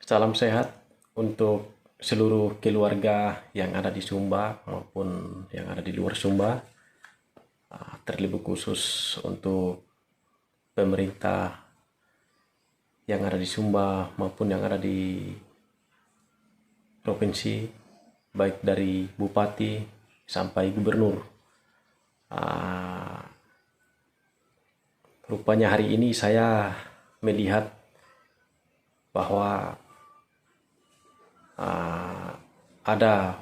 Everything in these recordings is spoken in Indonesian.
Salam sehat untuk seluruh keluarga yang ada di Sumba maupun yang ada di luar Sumba. Terlebih khusus untuk pemerintah yang ada di Sumba maupun yang ada di provinsi, baik dari bupati sampai gubernur. Rupanya hari ini saya melihat bahwa ada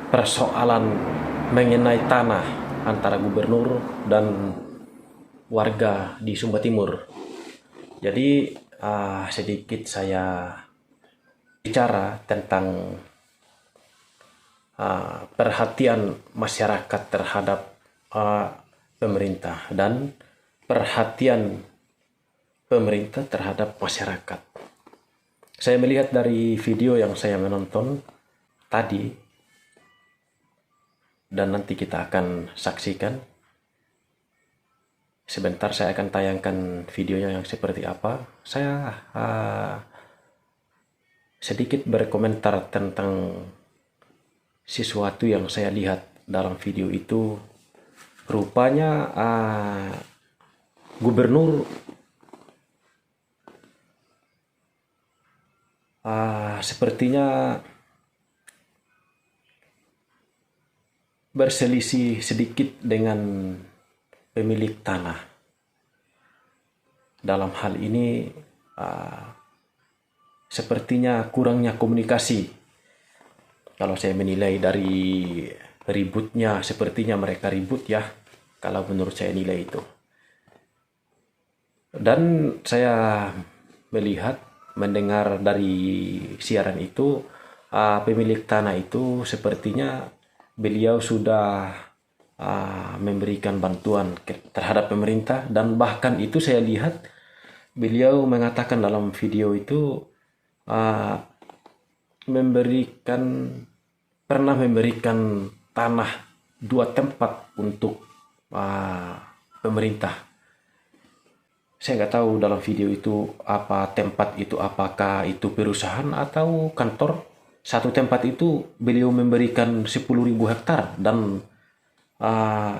persoalan mengenai tanah antara gubernur dan warga di Sumba Timur. Jadi sedikit saya bicara tentang perhatian masyarakat terhadap pemerintah dan perhatian pemerintah terhadap masyarakat. Saya melihat dari video yang saya menonton tadi, dan nanti kita akan saksikan. Sebentar saya akan tayangkan videonya yang seperti apa. Saya sedikit berkomentar tentang sesuatu yang saya lihat dalam video itu. Rupanya gubernur sepertinya berselisih sedikit dengan pemilik tanah. Dalam hal ini sepertinya kurangnya komunikasi. Kalau saya menilai dari ributnya, sepertinya mereka ribut ya, kalau menurut saya nilai itu. Dan saya melihat, mendengar dari siaran itu, pemilik tanah itu sepertinya beliau sudah memberikan bantuan terhadap pemerintah, dan bahkan itu saya lihat beliau mengatakan dalam video itu pernah memberikan tanah 2 tempat untuk pemerintah. Saya nggak tahu dalam video itu apa tempat itu, apakah itu perusahaan atau kantor. 1 tempat itu beliau memberikan 10.000 hektar, dan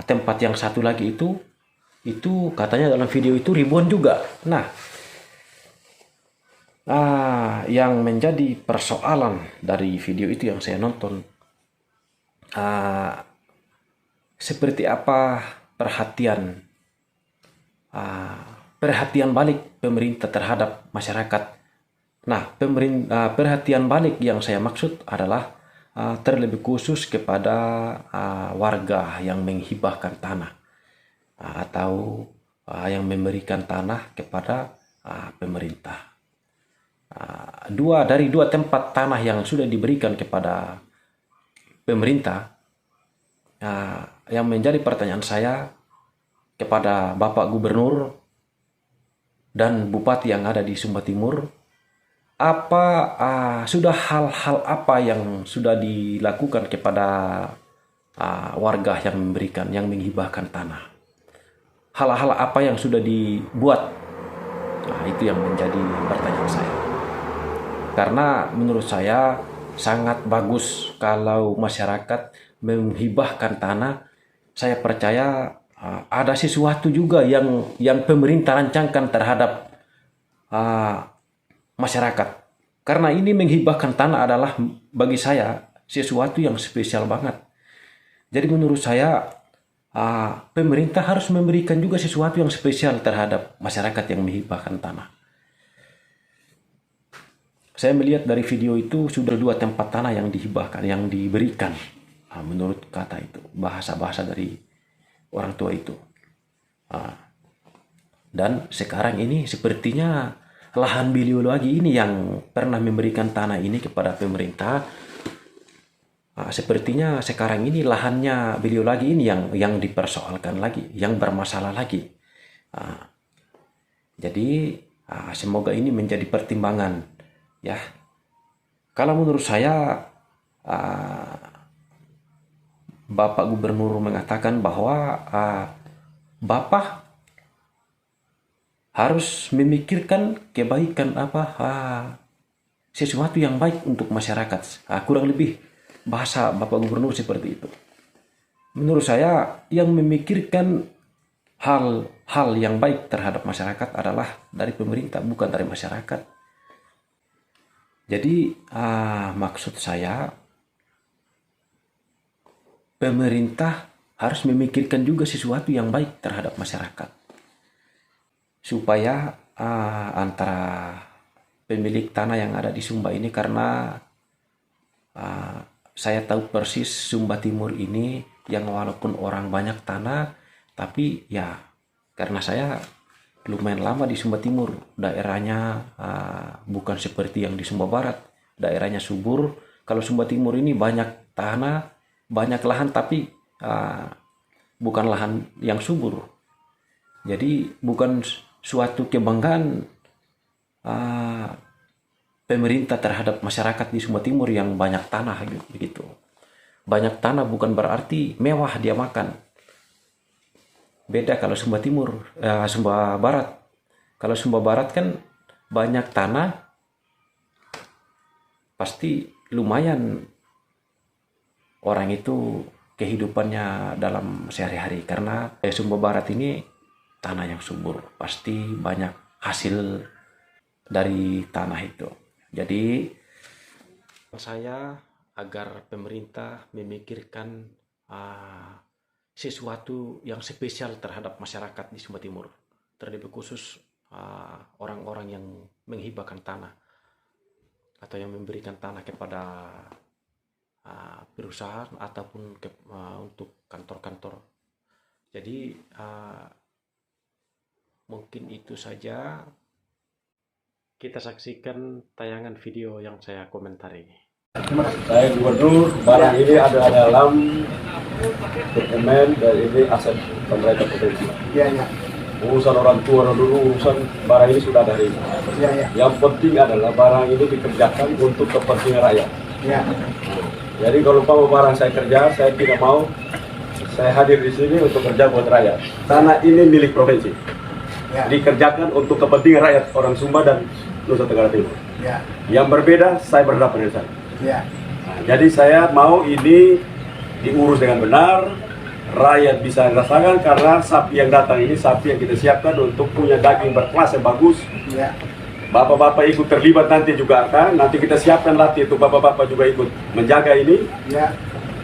tempat yang satu lagi itu katanya dalam video itu ribuan juga. Nah, yang menjadi persoalan dari video itu yang saya nonton, seperti apa perhatian balik pemerintah terhadap masyarakat. Nah, perhatian balik yang saya maksud adalah terlebih khusus kepada warga yang menghibahkan tanah atau yang memberikan tanah kepada pemerintah. Dari 2 tempat tanah yang sudah diberikan kepada pemerintah, yang menjadi pertanyaan saya kepada Bapak Gubernur dan Bupati yang ada di Sumba Timur, sudah hal-hal apa yang sudah dilakukan kepada warga yang menghibahkan tanah? Hal-hal apa yang sudah dibuat? Itu yang menjadi pertanyaan saya. Karena menurut saya sangat bagus kalau masyarakat menghibahkan tanah. Saya percaya ada sesuatu juga yang pemerintah rancangkan terhadap masyarakat. Karena ini menghibahkan tanah adalah bagi saya sesuatu yang spesial banget. Jadi menurut saya pemerintah harus memberikan juga sesuatu yang spesial terhadap masyarakat yang menghibahkan tanah. Saya melihat dari video itu sudah 2 tempat tanah yang dihibahkan, yang diberikan. Menurut kata itu, bahasa-bahasa dari orang tua itu. Dan sekarang ini sepertinya lahan beliau lagi ini yang pernah memberikan tanah ini kepada pemerintah. Sepertinya sekarang ini lahannya beliau lagi ini yang dipersoalkan lagi, yang bermasalah lagi. Jadi semoga ini menjadi pertimbangan. Ya, kalau menurut saya Bapak Gubernur mengatakan bahwa Bapak harus memikirkan kebaikan sesuatu yang baik untuk masyarakat. Kurang lebih bahasa Bapak Gubernur seperti itu. Menurut saya yang memikirkan hal yang baik terhadap masyarakat adalah dari pemerintah, bukan dari masyarakat. Jadi maksud saya pemerintah harus memikirkan juga sesuatu yang baik terhadap masyarakat, supaya antara pemilik tanah yang ada di Sumba ini, karena saya tahu persis Sumba Timur ini yang walaupun orang banyak tanah, tapi ya karena saya lumayan lama di Sumba Timur, daerahnya bukan seperti yang di Sumba Barat, daerahnya subur. Kalau Sumba Timur ini banyak tanah, banyak lahan, tapi bukan lahan yang subur. Jadi bukan suatu kebanggaan pemerintah terhadap masyarakat di Sumba Timur yang banyak tanah begitu. Banyak tanah bukan berarti mewah dia makan. Beda kalau Sumba Timur, Sumba Barat. Kalau Sumba Barat kan banyak tanah, pasti lumayan orang itu kehidupannya dalam sehari-hari, karena Sumba Barat ini tanah yang subur, pasti banyak hasil dari tanah itu. Jadi saya agar pemerintah memikirkan sesuatu yang spesial terhadap masyarakat di Sumba Timur, terlebih khusus orang-orang yang menghibahkan tanah atau yang memberikan tanah kepada perusahaan ataupun untuk kantor-kantor. Jadi mungkin itu saja. Kita saksikan tayangan video yang saya komentari. Saya Gubernur, barang ini ada dalam dokumen dan ini aset pemerintah provinsi. Iya. Urusan orang tua dulu, urusan barang ini sudah dari. Iya. Yang penting adalah barang ini dikerjakan untuk kepentingan rakyat. Iya. Jadi kalau barang saya kerja, saya tidak mau saya hadir di sini untuk kerja buat rakyat. Tanah ini milik provinsi. Ya. Dikerjakan untuk kepentingan rakyat orang Sumba dan Nusa Tenggara Timur. Ya. Yang berbeda, saya berpendapat dengan saya. Ya. Nah, jadi saya mau ini diurus dengan benar, rakyat bisa rasakan, karena sapi yang datang ini sapi yang kita siapkan untuk punya daging berkelas yang bagus. Ya. Bapak-bapak ikut terlibat nanti juga akan, nanti kita siapkan latih itu bapak-bapak juga ikut menjaga ini. Ya.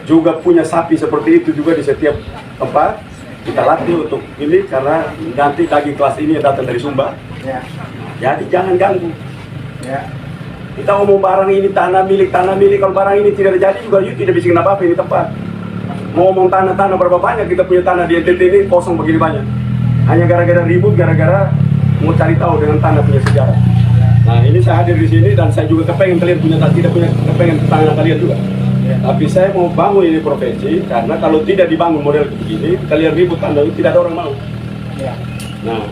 Juga punya sapi seperti itu juga di setiap tempat. Kita latih untuk ini karena nanti daging kelas ini yang datang dari Sumba. Ya. Jadi jangan ganggu. Ya. Kita ngomong barang ini tanah milik, kalau barang ini tidak jadi juga you tidak bisa apa-apa ini tempat. Ngomong tanah berapa banyak kita punya tanah di NTT ini kosong begini banyak. Hanya gara-gara ribut, gara-gara mau cari tahu dengan tanah punya sejarah. Nah ini saya hadir di sini dan saya juga kepengen kalian punya tanah, tidak punya kepengen tanah kalian juga. Tapi saya mau bangun ini provinsi karena kalau tidak dibangun model begini, kalian ribut tanah itu tidak ada orang mau. Ya. Nah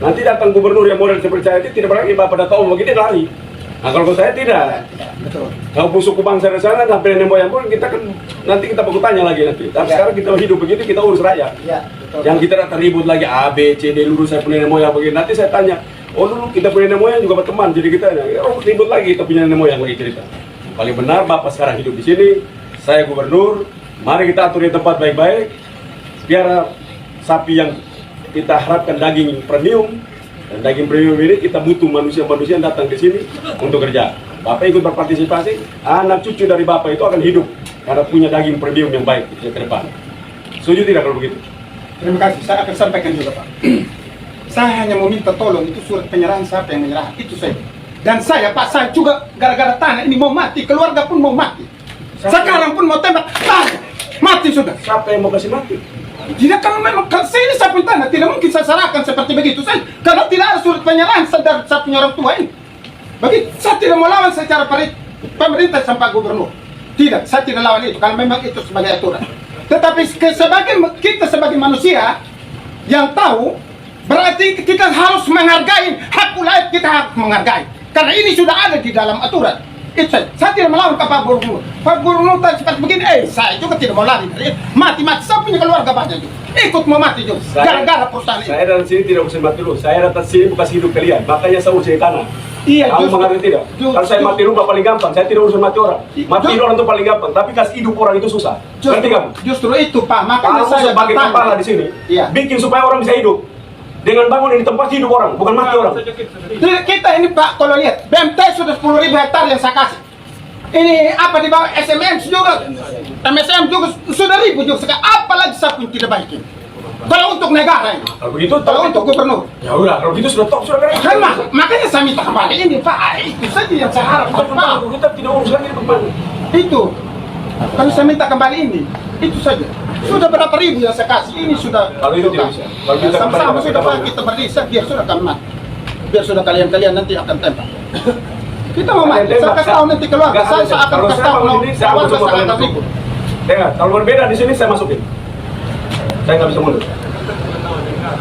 nanti datang gubernur yang model seperti saya itu tidak berani bapak datang begini lari. Nah kalau saya tidak. Betul. Kalau suku bangsa di sana sampai nenek moyang pun kita kan nanti kita baku tanya lagi nanti. Tapi sekarang kita hidup begitu kita urus rakyat. Ya, betul. Yang kita datang ribut lagi A B C D dulu saya punya nenek moyang begini. Nanti saya tanya, oh dulu kita punya nenek moyang juga berteman jadi kita ribut lagi kita punya nenek moyang lagi cerita. Paling benar bapak sekarang hidup di sini, saya gubernur. Mari kita atur di tempat baik-baik biar sapi yang kita harapkan daging premium. Dan daging premium ini kita butuh manusia-manusia yang datang ke sini untuk kerja. Bapak ikut berpartisipasi, anak cucu dari Bapak itu akan hidup karena punya daging premium yang baik ke depan. Setuju tidak kalau begitu? Terima kasih, saya akan sampaikan juga Pak. Saya hanya mau minta tolong, itu surat penyerahan siapa yang menyerah, itu saya. Dan saya Pak, saya juga gara-gara tanah ini mau mati, keluarga pun mau mati. Sekarang pun mau tembak, mati sudah. Siapa yang mau kasih mati? Tidak, kalau memang saya ini saya punya tanah, tidak mungkin saya serahkan seperti begitu. Saya, kalau tidak ada surat penyerahan dari saya punya orang tua ini, bagi saya tidak mau lawan secara pemerintah sampai gubernur. Tidak, saya tidak lawan itu, kalau memang itu sebagai aturan. Tetapi kita sebagai manusia yang tahu, berarti kita harus menghargai hak rakyat, kita harus menghargai. Karena ini sudah ada di dalam aturan. Itu saya tidak melawan ke Pak Gubernur. Pak Gubernur seperti begini, saya juga tidak mau lari. Mati-mati, saya punya keluarga banyak juga. Ikut mau mati juga. Gara-gara perusahaan ini. Saya datang sini tidak usah mati dulu. Saya datang sini bukan hidup kalian. Makanya saya urusin tanah. Iya, Kamu mengerti tidak? Kalau saya mati rumah paling gampang. Saya tidak urusan mati orang. Mati orang itu paling gampang. Tapi kasih hidup orang itu susah. Ngerti kamu? Justru itu Pak, makanya Kamu saya sebagai bertanya. kepala di sini, Iya. bikin supaya orang bisa hidup. Dengan bangun ini tempat hidup orang, bukan mati orang. Kita ini Pak, kalau lihat, BMT sudah 10.000 hektar yang saya kasih. Ini apa di bawah SMM juga, MSM juga sudah ribu juga. Apalagi saya pun tidak baikin. Kalau untuk negara ini, Kalau begitu, kalau untuk gubernur. ya udah, kalau begitu sudah top, sudah beres. Kan makanya saya minta kembali ini Pak, itu saja yang saya harap Pak. Kita tidak urus lagi depan. Itu, kalau saya minta kembali ini, itu saja. Sudah berapa ribu yang saya kasih, ini sudah. Kalau itu tidak bisa. Kalau kita Sama-sama kembali, sudah kita Pak, kita berdisa, biar sudah kami mati. Biar sudah kalian nanti akan tembak. Kita mau mati, saya kasih tahu nanti keluarga, saya akan kalau kasih saya tahu bangun ini, saya keluarga akan saya akan masuk. ribut. Dengar, kalau berbeda di sini saya masukin. Saya nggak bisa mundur.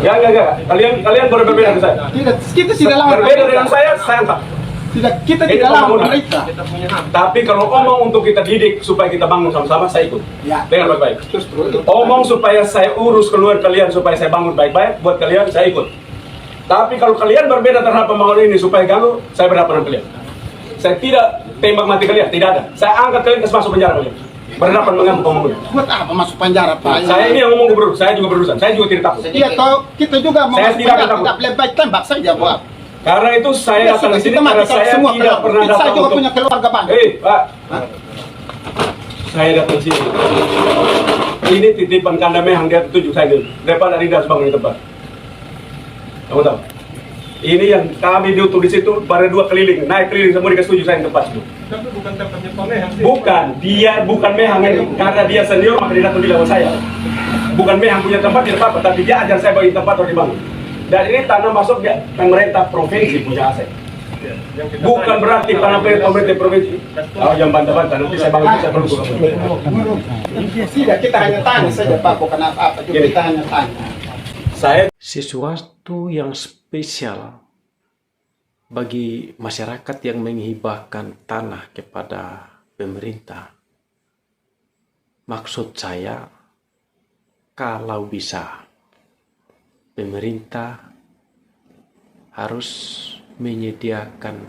Ya, enggak. Kalian boleh berbeda dengan saya. Tidak, kita tidak lawan Berbeda dengan saya angkat. Tidak, kita Ini tidak lawan pembangunan. pemerintah. Tapi kalau omong untuk kita didik supaya kita bangun sama-sama, saya ikut. Ya. Dengar baik-baik. Justru itu. Omong supaya saya urus keluar kalian, supaya saya bangun baik-baik buat kalian, saya ikut. Tapi kalau kalian berbeda terhadap pembangunan ini supaya ganggu, saya berhadapan dengan kalian. Saya tidak tembak mati kalian, tidak ada. Saya angkat kalian ke masuk penjara kalian. Berhadapan mengganggu pembangunan. Buat apa masuk penjara Pak? Saya ini yang ngomong gubernur, saya juga berurusan, saya juga tidak takut. Iya, toh kita juga mau Saya masuk tidak penjara, takut. tidak boleh baik tembak saja buat. Karena itu saya Ya, datang sudah, di sini kita mati karena kalau saya semua tidak keluarga. pernah Saya datang juga untuk. punya keluarga banyak. Pak, saya datang sini. Ini titipan kandang mehang dia tujuh saya ini. Depan dari das bangun di tempat. Kamu tahu? Ini yang kami diutus di situ pada 2 keliling, naik keliling semua dikasih 7 saya di tempat semua. Tapi bukan tempatnya Pak Mehang. Bukan, dia bukan mehang ini. Karena dia senior maka dia datang bilang sama saya. Bukan mehang punya tempat tidak apa-apa, tapi dia ajar saya bagi tempat harus dibangun. Dan ini tanah masuk dia pemerintah provinsi punya aset. Yang kita Bukan tanya, berarti tanah pemerintah provinsi. Oh, jangan bantah-bantah, nanti saya bangun saya perlu. Tidak, kita hanya tanya saja Pak, bukan apa-apa juga Gini. kita hanya tanya. Saya Sesuatu yang spesial bagi masyarakat yang menghibahkan tanah kepada pemerintah. Maksud saya, kalau bisa, pemerintah harus menyediakan,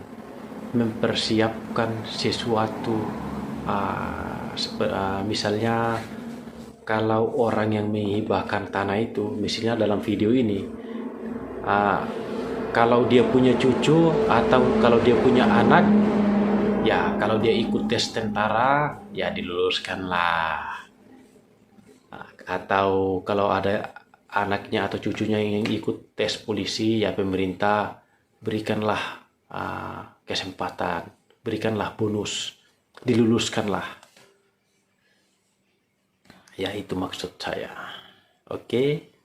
mempersiapkan sesuatu, misalnya kalau orang yang menghibahkan tanah itu, misalnya dalam video ini, kalau dia punya cucu atau kalau dia punya anak, ya kalau dia ikut tes tentara, ya diluluskanlah. Atau kalau ada anaknya atau cucunya yang ikut tes polisi, ya pemerintah berikanlah kesempatan, berikanlah bonus, diluluskanlah. Ya itu maksud saya. Oke.